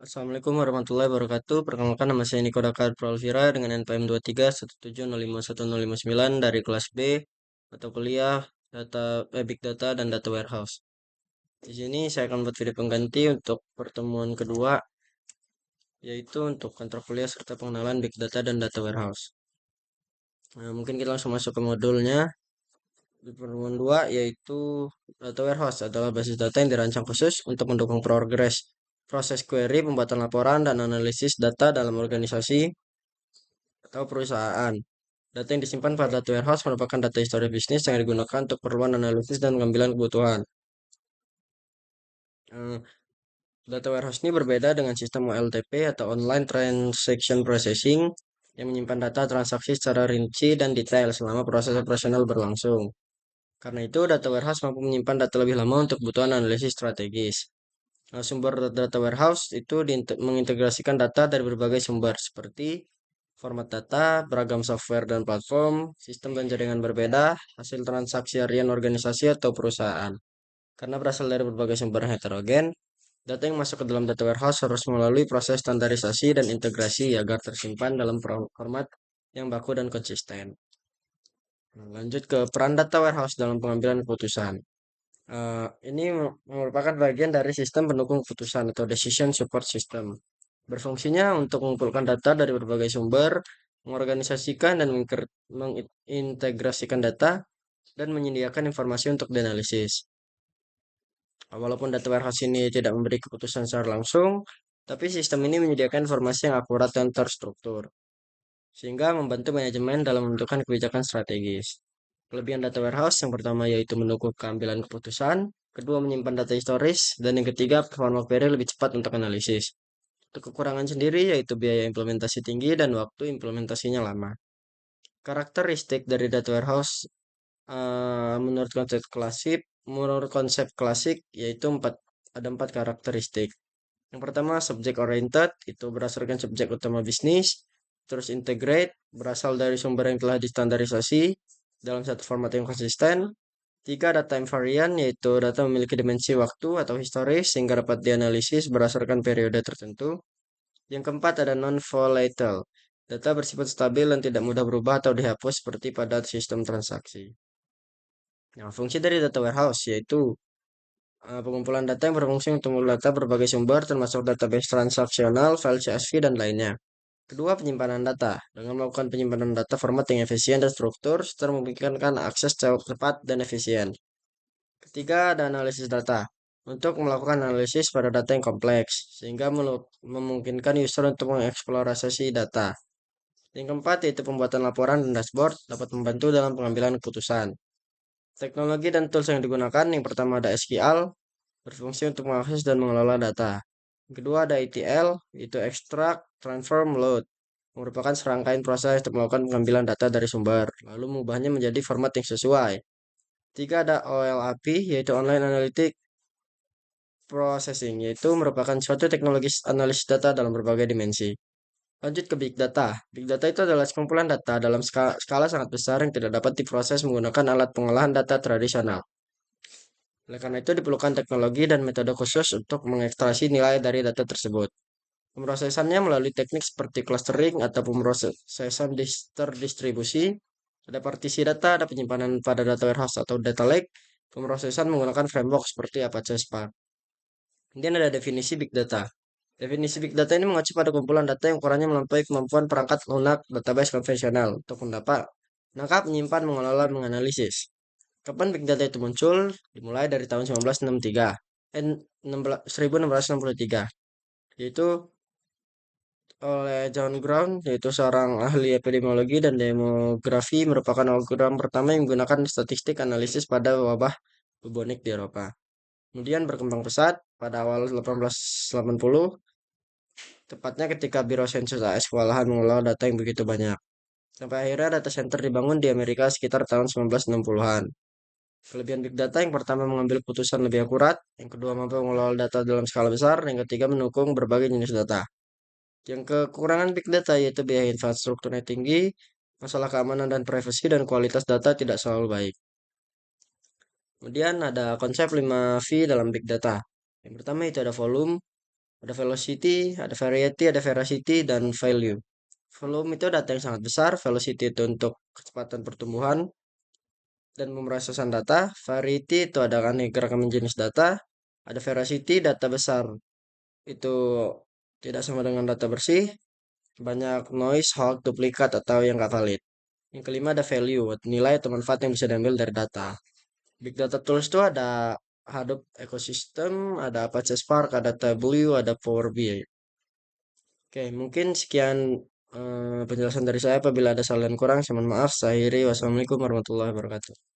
Assalamualaikum warahmatullahi wabarakatuh. Perkenalkan nama saya Niko Dakar Pralvira dengan NPM 2317051059 dari kelas B atau kuliah Big Data dan Data Warehouse. Di sini saya akan buat video pengganti untuk pertemuan kedua, yaitu untuk kontrol kuliah serta pengenalan Big Data dan Data Warehouse. Nah, mungkin kita langsung masuk ke modulnya. Di pertemuan 2 yaitu Data Warehouse adalah basis data yang dirancang khusus untuk mendukung proses query, pembuatan laporan, dan analisis data dalam organisasi atau perusahaan. Data yang disimpan pada data warehouse merupakan data histori bisnis yang digunakan untuk keperluan analisis dan pengambilan kebutuhan. Eh, Data warehouse ini berbeda dengan sistem OLTP atau Online Transaction Processing yang menyimpan data transaksi secara rinci dan detail selama proses operasional berlangsung. Karena itu, data warehouse mampu menyimpan data lebih lama untuk kebutuhan analisis strategis. Sumber data warehouse itu mengintegrasikan data dari berbagai sumber seperti format data, beragam software dan platform, sistem dan jaringan berbeda, hasil transaksi harian organisasi atau perusahaan. Karena berasal dari berbagai sumber heterogen, data yang masuk ke dalam data warehouse harus melalui proses standarisasi dan integrasi agar tersimpan dalam format yang baku dan konsisten. Lanjut ke peran data warehouse dalam pengambilan keputusan. Ini merupakan bagian dari sistem pendukung keputusan atau decision support system. Berfungsinya untuk mengumpulkan data dari berbagai sumber, mengorganisasikan dan mengintegrasikan data, dan menyediakan informasi untuk dianalisis. Walaupun data warehouse ini tidak memberi keputusan secara langsung, tapi sistem ini menyediakan informasi yang akurat dan terstruktur, sehingga membantu manajemen dalam menentukan kebijakan strategis. Kelebihan data warehouse yang pertama yaitu mendukung keambilan keputusan, kedua menyimpan data historis, dan yang ketiga performa query lebih cepat untuk analisis. Untuk kekurangan sendiri yaitu biaya implementasi tinggi dan waktu implementasinya lama. Karakteristik dari data warehouse menurut konsep klasik yaitu ada empat karakteristik. Yang pertama subject oriented itu berdasarkan subjek utama bisnis, terus integrate berasal dari sumber yang telah distandarisasi dalam satu format yang konsisten. Tiga, data invariant yaitu data memiliki dimensi waktu atau historis sehingga dapat dianalisis berdasarkan periode tertentu. Yang keempat ada non-volatile. Data bersifat stabil dan tidak mudah berubah atau dihapus seperti pada sistem transaksi. Nah, fungsi dari data warehouse yaitu pengumpulan data yang berfungsi untuk data berbagai sumber termasuk database transaksional, file CSV, dan lainnya. Kedua, penyimpanan data. Dengan melakukan penyimpanan data format yang efisien dan struktur, serta memungkinkan akses cepat dan efisien. Ketiga, ada analisis data. Untuk melakukan analisis pada data yang kompleks, sehingga memungkinkan user untuk mengeksplorasi data. Yang keempat, yaitu pembuatan laporan dan dashboard dapat membantu dalam pengambilan keputusan. Teknologi dan tools yang digunakan, yang pertama ada SQL, berfungsi untuk mengakses dan mengelola data. Yang kedua ada ETL, itu extract, transform, load, merupakan serangkaian proses untuk melakukan pengambilan data dari sumber, lalu mengubahnya menjadi format yang sesuai. Tiga ada OLAP, yaitu Online Analytic Processing, yaitu merupakan suatu teknologi analisis data dalam berbagai dimensi. Lanjut ke Big Data. Big Data itu adalah sekumpulan data dalam skala sangat besar yang tidak dapat diproses menggunakan alat pengolahan data tradisional. Oleh karena itu diperlukan teknologi dan metode khusus untuk mengekstraksi nilai dari data tersebut. Pemrosesannya melalui teknik seperti clustering atau pemrosesan terdistribusi. Ada partisi data, ada penyimpanan pada data warehouse atau data lake. Pemrosesan menggunakan framework seperti Apache Spark. Kemudian ada definisi Big Data. Definisi Big Data ini mengacu pada kumpulan data yang ukurannya melampaui kemampuan perangkat lunak database konvensional untuk menangkap, menyimpan, mengelola, menganalisis. Kapan Big Data itu muncul? Dimulai dari tahun 1663, yaitu oleh John Brown, yaitu seorang ahli epidemiologi dan demografi, merupakan algoritma pertama yang menggunakan statistik analisis pada wabah bubonik di Eropa. Kemudian berkembang pesat pada awal 1880, tepatnya ketika Biro Sensus AS kewalahan mengelola data yang begitu banyak. Sampai akhirnya data center dibangun di Amerika sekitar tahun 1960-an. Kelebihan Big Data yang pertama mengambil keputusan lebih akurat, yang kedua mampu mengelola data dalam skala besar, yang ketiga mendukung berbagai jenis data. Yang kekurangan Big Data yaitu biaya infrastrukturnya tinggi, masalah keamanan dan privasi, dan kualitas data tidak selalu baik. Kemudian ada konsep 5V dalam Big Data. Yang pertama itu ada volume, Ada velocity, ada variety, ada veracity, dan value. Volume itu data yang sangat besar, velocity itu untuk kecepatan pertumbuhan dan pemrosesan data, variety itu ada aneka jenis data, ada veracity data besar itu tidak sama dengan data bersih, banyak noise, hoax, duplikat atau yang nggak valid. Yang kelima ada value, nilai atau manfaat yang bisa diambil dari data. Big Data Tools itu ada Hadoop Ecosystem, ada Apache Spark, ada Tableau, ada Power BI. Oke, mungkin sekian penjelasan dari saya. Apabila ada salah dan kurang, saya mohon maaf. Saya akhiri. Wassalamualaikum warahmatullahi wabarakatuh.